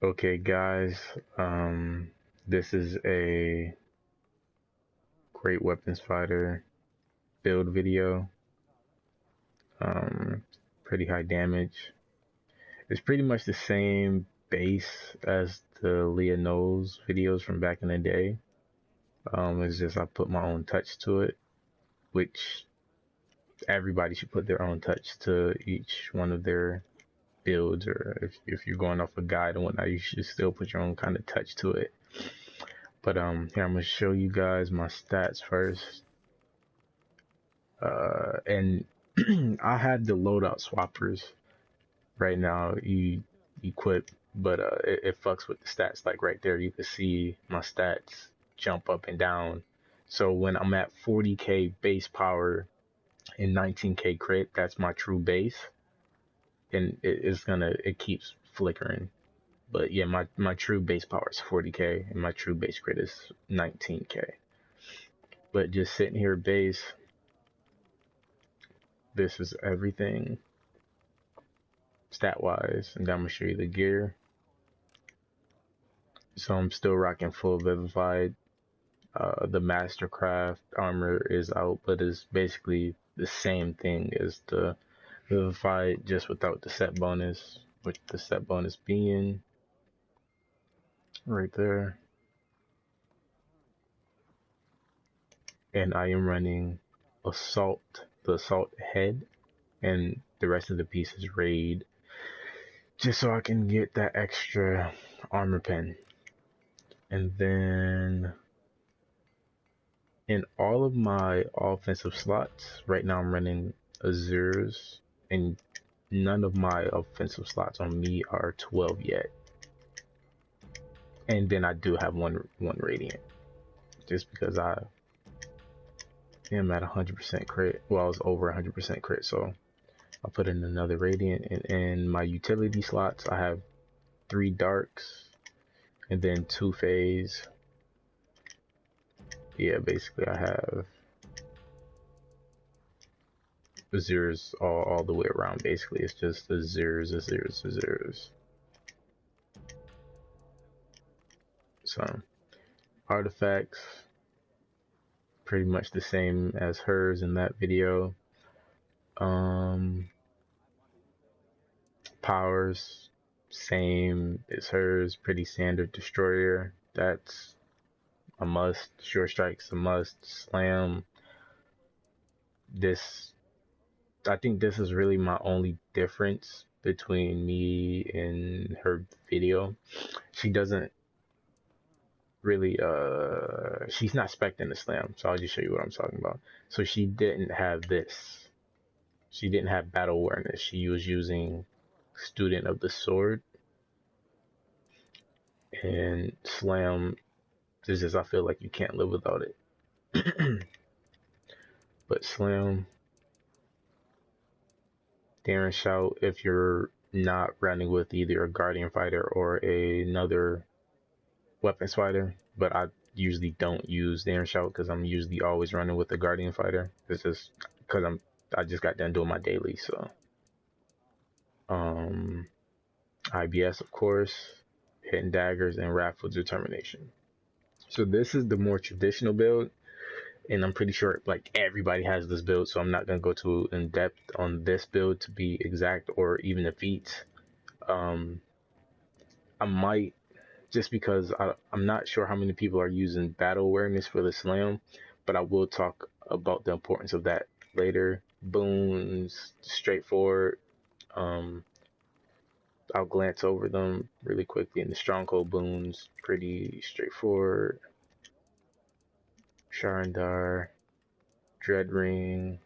Okay, guys, this is a great weapons fighter build video. Um, Pretty high damage. It's pretty much the same base as the Leah Knowles videos from back in the day. It's just I put my own touch to it, which everybody should put their own touch to each one of their builds, or if you're going off a guide and whatnot, you should still put your own kind of touch to it. But here I'm gonna show you guys my stats first. And I have the loadout swappers right now. You equip, but it fucks with the stats. Like right there, you can see my stats jump up and down. So when I'm at 40k base power and 19k crit, that's my true base, and it keeps flickering. But yeah, my true base power is 40k, and my true base crit is 19k. But just sitting here base, this is everything stat wise, and I'm gonna show you the gear. So I'm still rocking full vivified. The mastercraft armor is out, but it's basically the same thing as the vivified, just without the set bonus, with the set bonus being right there. And I am running assault, the assault head, and the rest of the piece is raid, just so I can get that extra armor pen. And then in all of my offensive slots, right now I'm running Azures, and none of my offensive slots on me are 12 yet. And then I do have one Radiant, just because I am at 100% crit. Well, I was over 100% crit, so I'll put in another Radiant. And in my utility slots, I have 3 Darks, and then 2 Phase. Yeah, basically I have Azures all the way around. Basically, it's just Azures. So, artifacts, pretty much the same as hers in that video. Powers, same as hers, pretty standard. Destroyer, that's a must. Sure Strike's a must. Slam, this, I think this is really my only difference between me and her video. She doesn't really, she's not spec'ing the slam, so I'll just show you what I'm talking about. So she didn't have this. She didn't have battle awareness. She was using Student of the Sword. And slam, this is, I feel like you can't live without it. But slam, Darren Shout, if you're not running with either a Guardian fighter or another weapons fighter, but I usually don't use Darren Shout because I'm usually always running with a Guardian fighter. It's just because I just got done doing my daily, so IBS, of course, Hidden Daggers, and Wrathful Determination. So this is the more traditional build, and I'm pretty sure like everybody has this build, so I'm not gonna go too in depth on this build to be exact, or even the feats. I might, just because I'm not sure how many people are using battle awareness for the slam, but I will talk about the importance of that later. Boons, straightforward. I'll glance over them really quickly. And the stronghold boons, pretty straightforward. Sharandar, Dread Ring,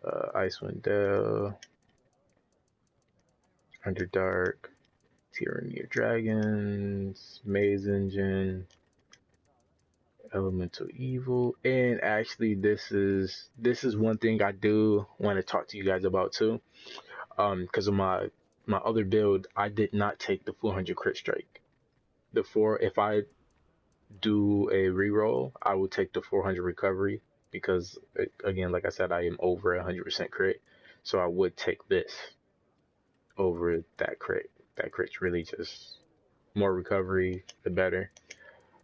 Icewind Dale, Underdark, Tyranny of Dragons, Maze Engine, Elemental Evil. And actually this is one thing I do want to talk to you guys about too. Because of my other build, I did not take the 400 crit strike. If I do a reroll, I will take the 400 recovery, because again, like I said, I am over 100% crit, so I would take this over that crit. that crit's really just more recovery, the better.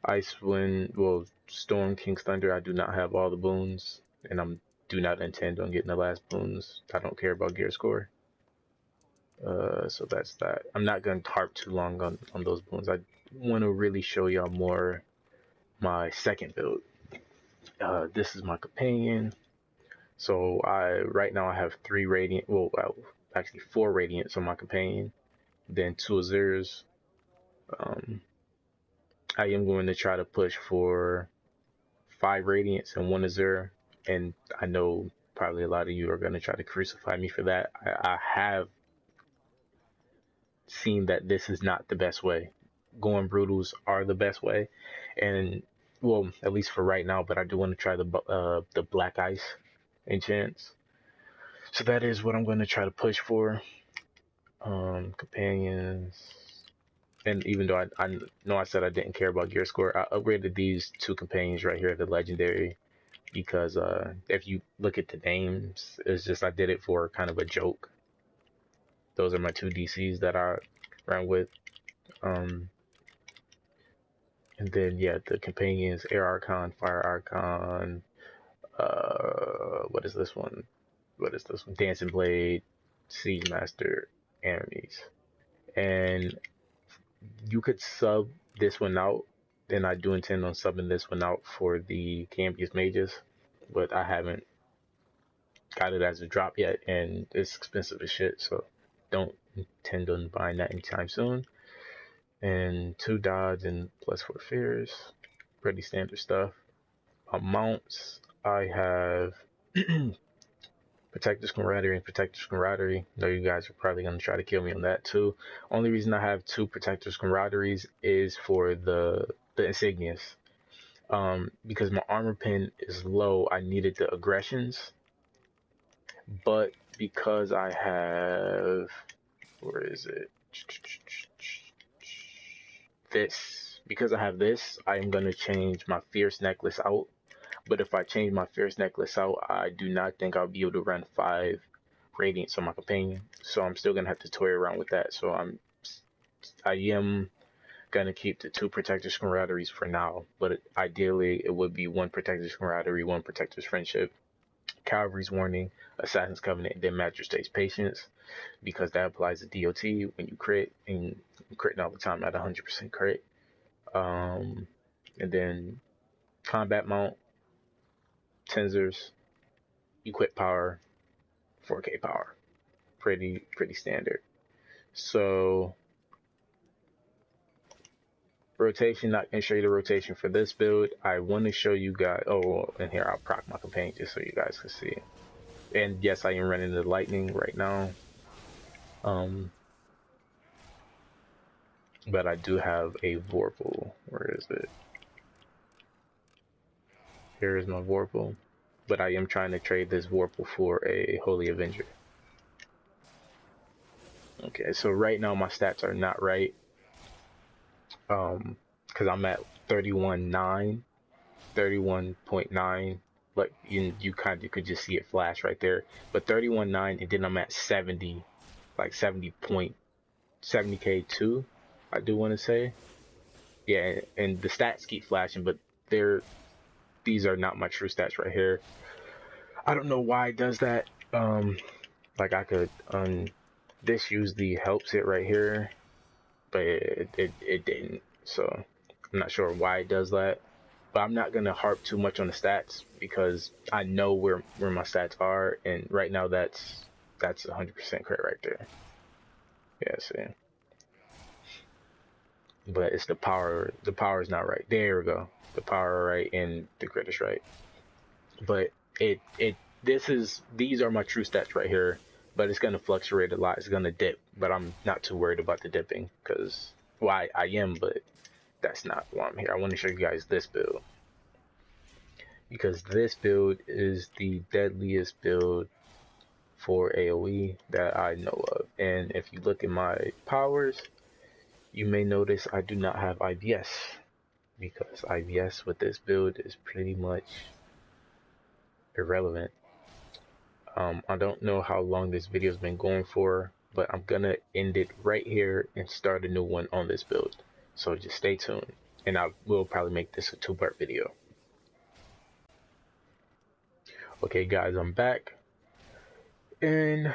Ice Wind, well, Storm, King's Thunder, I do not have all the boons, and do not intend on getting the last boons. I don't care about gear score. So that's that. I'm not going to harp too long on those boons. I want to really show y'all more my second build. This is my companion. So right now I have 3 radiant, well, actually 4 radiants on my companion, then 2 Azure's. I am going to try to push for 5 radiants and 1 Azure, and I know probably a lot of you are going to try to crucify me for that. I have seen that this is not the best way. Going brutals are the best way, and well, at least for right now. But I do want to try the black ice enchants. So that is what I'm going to try to push for. Companions, and even though I know I said I didn't care about gear score, I upgraded these 2 companions right here, the legendary, because if you look at the names, it's just I did it for kind of a joke. Those are my 2 DCs that I ran with. And then yeah, the companions, Air Archon, Fire Archon, what is this one? Dancing Blade, Siege Master, Enemies. And you could sub this one out, and I do intend on subbing this one out for the Cambius Mages, but I haven't got it as a drop yet, and it's expensive as shit, so don't intend on buying that anytime soon. And 2 dodge and +4 fears, pretty standard stuff. Mounts, I have Protector's Camaraderie and Protector's Camaraderie. I know you guys are probably going to try to kill me on that too. Only reason I have 2 Protector's Camaraderies is for the insignias. Because my armor pin is low, I needed the aggressions. But because I have, where is it? Because I have this, I am going to change my Fierce Necklace out. But if I change my Fierce Necklace out, I do not think I'll be able to run 5 Radiants on my companion. So I'm still going to have to toy around with that. So I am going to keep the 2 Protector's Camaraderies for now. But ideally, it would be 1 Protector's Camaraderie, 1 Protector's Friendship, Cavalry's Warning, Assassin's Covenant, and then Magistrate's Patience. Because that applies to DOT when you crit, and critting all the time at 100% crit. And then Combat Mount, Tensors, Equip Power, 4K Power. Pretty standard. So rotation, not gonna show you the rotation for this build. I want to show you guys, and here I'll proc my companion just so you guys can see it. And yes, I am running the lightning right now. But I do have a Vorpal. Where is it? Here is my Vorpal. But I am trying to trade this Vorpal for a Holy Avenger. Okay, so right now my stats are not right. Because I'm at 31.9, 31.9. Like you could just see it flash right there. But 31.9, and then I'm at 70, like 70K2. I do want to say, yeah, and the stats keep flashing, but these are not my true stats right here. I don't know why it does that. Like I could this usually helps it right here, but it didn't. So I'm not sure why it does that. But I'm not gonna harp too much on the stats because I know where my stats are, and right now that's 100% crit right there. Yeah, see. But it's the power. The power is not right. There we go. The power right and the crit is right. But these are my true stats right here. But it's gonna fluctuate a lot. It's gonna dip. But I'm not too worried about the dipping because I am, but that's not why I'm here. I want to show you guys this build because this build is the deadliest build for AoE that I know of. And if you look at my powers, you may notice I do not have IVS because IVS with this build is pretty much irrelevant. I don't know how long this video has been going for, but I'm gonna end it right here and start a new one on this build. So just stay tuned, and I will probably make this a 2-part video. Okay guys, I'm back, and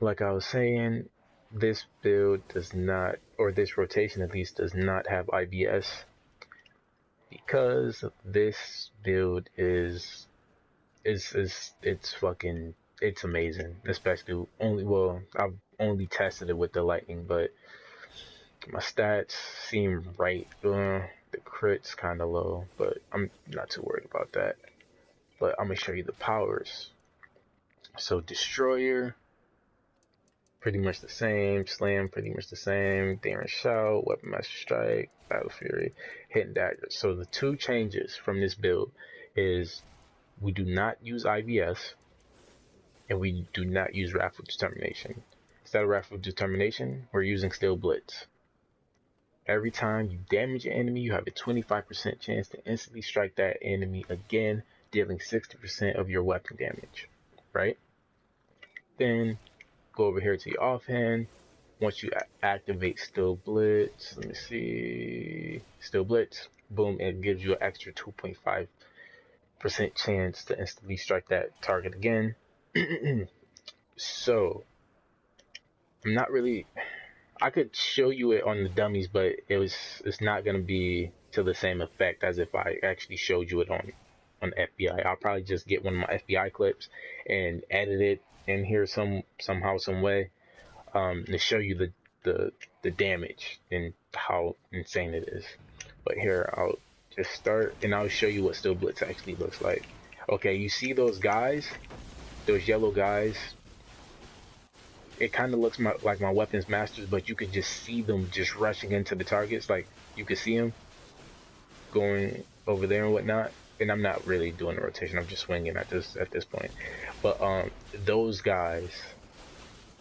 like I was saying, this build does not, or this rotation at least, does not have IBS, because this build is fucking, it's amazing. Especially I've only tested it with the lightning, but my stats seem right. The crit's kind of low, but I'm not too worried about that. But I'm gonna show you the powers. So destroyer, pretty much the same. Slam, pretty much the same. Daring shout, weapon master strike, battle fury, hidden dagger. So the two changes from this build is we do not use IVS, and we do not use Wrathful Determination. Instead of Wrathful Determination, we're using Steel Blitz. Every time you damage an enemy, you have a 25% chance to instantly strike that enemy again, dealing 60% of your weapon damage, right? Then go over here to your offhand. Once you activate Steel Blitz, let me see, Steel Blitz, boom, it gives you an extra 2.5% chance to instantly strike that target again. So I'm not really, I could show you it on the dummies, but it's not gonna be to the same effect as if I actually showed you it on FBI. I'll probably just get one of my FBI clips and edit it in here somehow, some way, to show you the damage and how insane it is. But here, I'll just start and I'll show you what Steel Blitz actually looks like. Okay, you see those guys, those yellow guys? It kind of looks like my weapons masters, but you could just see them just rushing into the targets. Like, you could see them going over there and whatnot. And I'm not really doing a rotation, I'm just swinging at this point. But those guys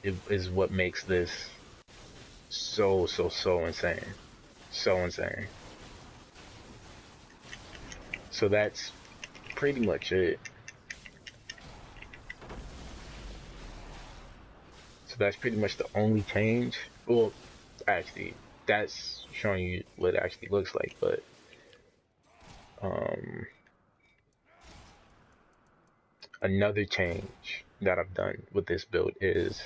is what makes this so insane. So insane. So that's pretty much it. So that's pretty much the only change. Well, actually, that's showing you what it actually looks like, but another change that I've done with this build is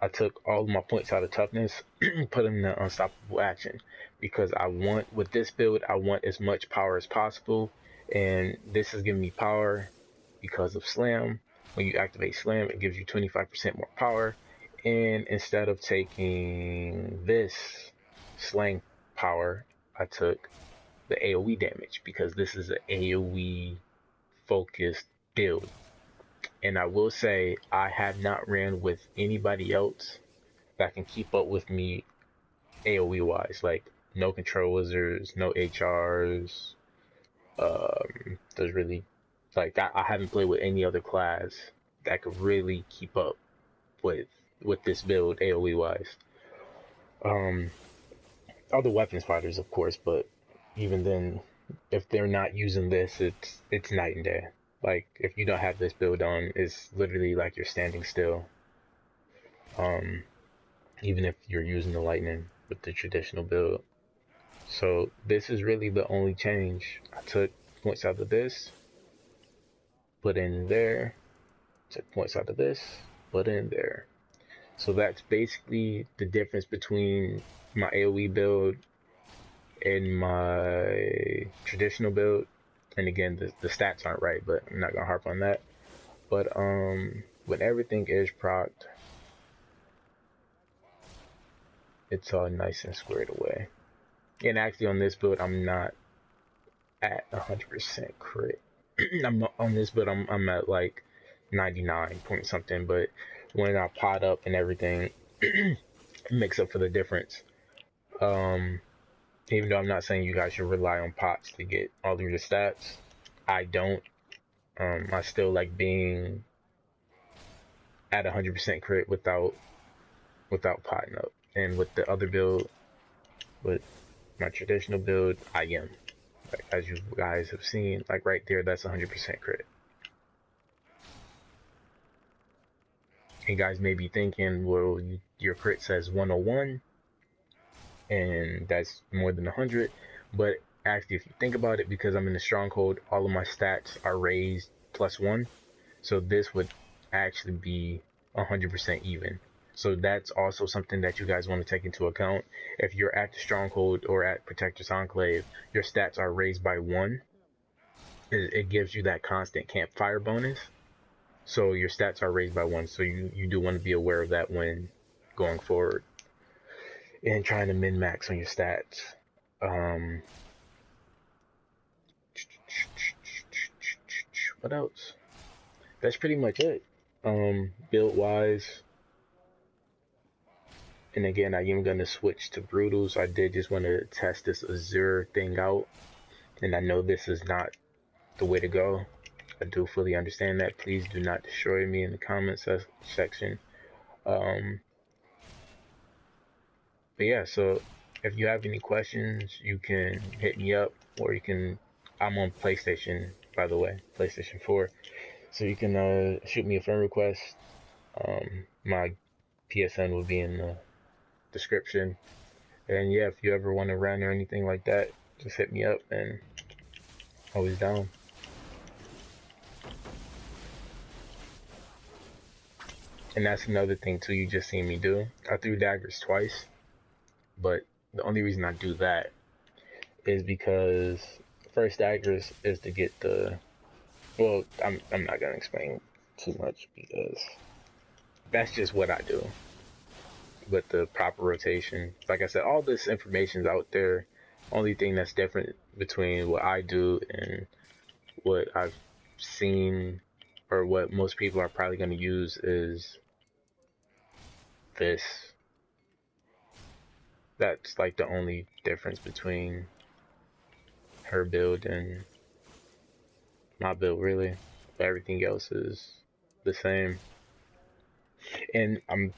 I took all of my points out of toughness, put them in the unstoppable action, because I want, with this build, I want as much power as possible, and this is giving me power because of Slam. When you activate Slam, it gives you 25% more power, and instead of taking this slang power, I took the AoE damage, because this is an AoE focused build. And I will say, I have not ran with anybody else that can keep up with me AoE wise. Like, no control wizards, no HRs. There's really, like, I haven't played with any other class that could really keep up with this build AoE wise. Other weapons fighters, of course, but even then, if they're not using this, it's night and day. Like, if you don't have this build on, it's literally like you're standing still. Even if you're using the lightning with the traditional build. So this is really the only change. I took points out of this, put in there, took points out of this, put in there. So that's basically the difference between my AoE build and my traditional build. And again, the stats aren't right, but I'm not gonna harp on that. But when everything is procced, it's all nice and squared away. And actually on this build, I'm not at 100% crit. I'm on this build, I'm at like 99 point something, but when I pot up and everything, it makes up for the difference. Even though I'm not saying you guys should rely on pots to get all of your stats, I don't. I still like being at 100% crit without potting up. And with the other build, with my traditional build, I am. Like, as you guys have seen, like right there, that's 100% crit. You guys may be thinking, well, your crit says 101, and that's more than 100. But actually, if you think about it, because I'm in the stronghold, all of my stats are raised +1. So this would actually be 100% even. So that's also something that you guys want to take into account. If you're at the stronghold or at Protector's Enclave, your stats are raised by 1. It gives you that constant campfire bonus. So your stats are raised by 1. So you do want to be aware of that when going forward and trying to min-max on your stats. What else? That's pretty much it. Build wise, and again, I am gonna switch to brutal. So I did just want to test this Azure thing out, and I know this is not the way to go. I do fully understand that. Please do not destroy me in the comments section. But yeah, so if you have any questions, you can hit me up, or you can. I'm on PlayStation, by the way, PlayStation 4. So you can shoot me a friend request. My PSN will be in the description. And yeah, if you ever want to run or anything like that, just hit me up, and always down. And that's another thing too, you just seen me do. I threw daggers twice, but the only reason I do that is because first daggers is to get the, well, I'm not gonna explain too much because that's just what I do. But the proper rotation, like I said, all this information's out there. Only thing that's different between what I do and what I've seen, or what most people are probably going to use, is this. That's like the only difference between her build and my build, really. Everything else is the same. And I'm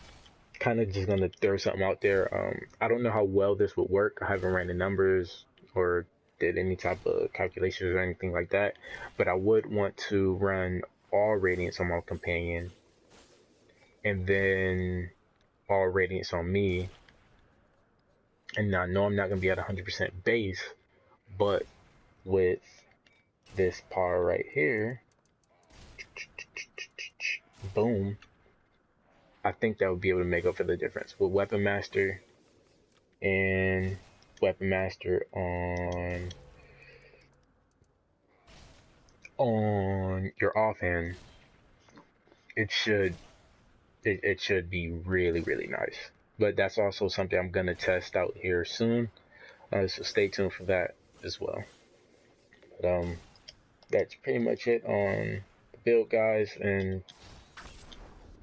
kind of just gonna throw something out there. I don't know how well this would work. I haven't ran the numbers or did any type of calculations or anything like that, but I would want to run all radiance on my companion, and then all radiance on me. And I know I'm not gonna be at 100% base, but with this par right here, boom, I think that would be able to make up for the difference with Weapon Master and Weapon Master on your offhand. It should be really nice. But that's also something I'm gonna test out here soon. So stay tuned for that as well. But that's pretty much it on the build, guys. And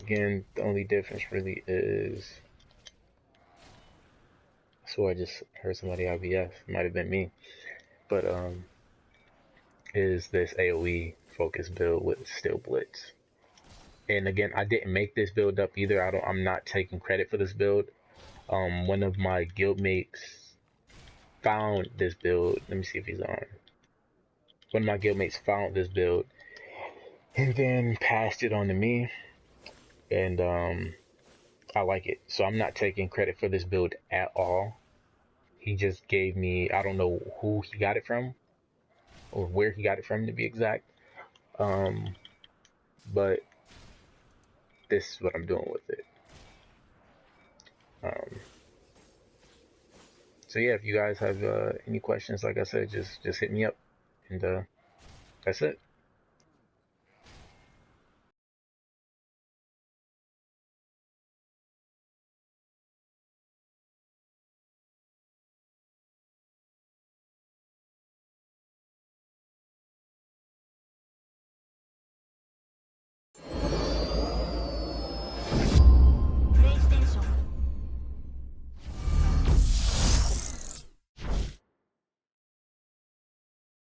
again, the only difference really is, so I just heard somebody IBF, might have been me, but is this AoE focus build with Steel Blitz. And again, I didn't make this build up either. I'm not taking credit for this build. One of my guildmates found this build. Let me see if he's on. One of my guildmates found this build and then passed it on to me, and I like it. So I'm not taking credit for this build at all. He just gave me, I don't know who he got it from or where he got it from, to be exact. But this is what I'm doing with it. So yeah, if you guys have any questions, like I said, just hit me up, and that's it.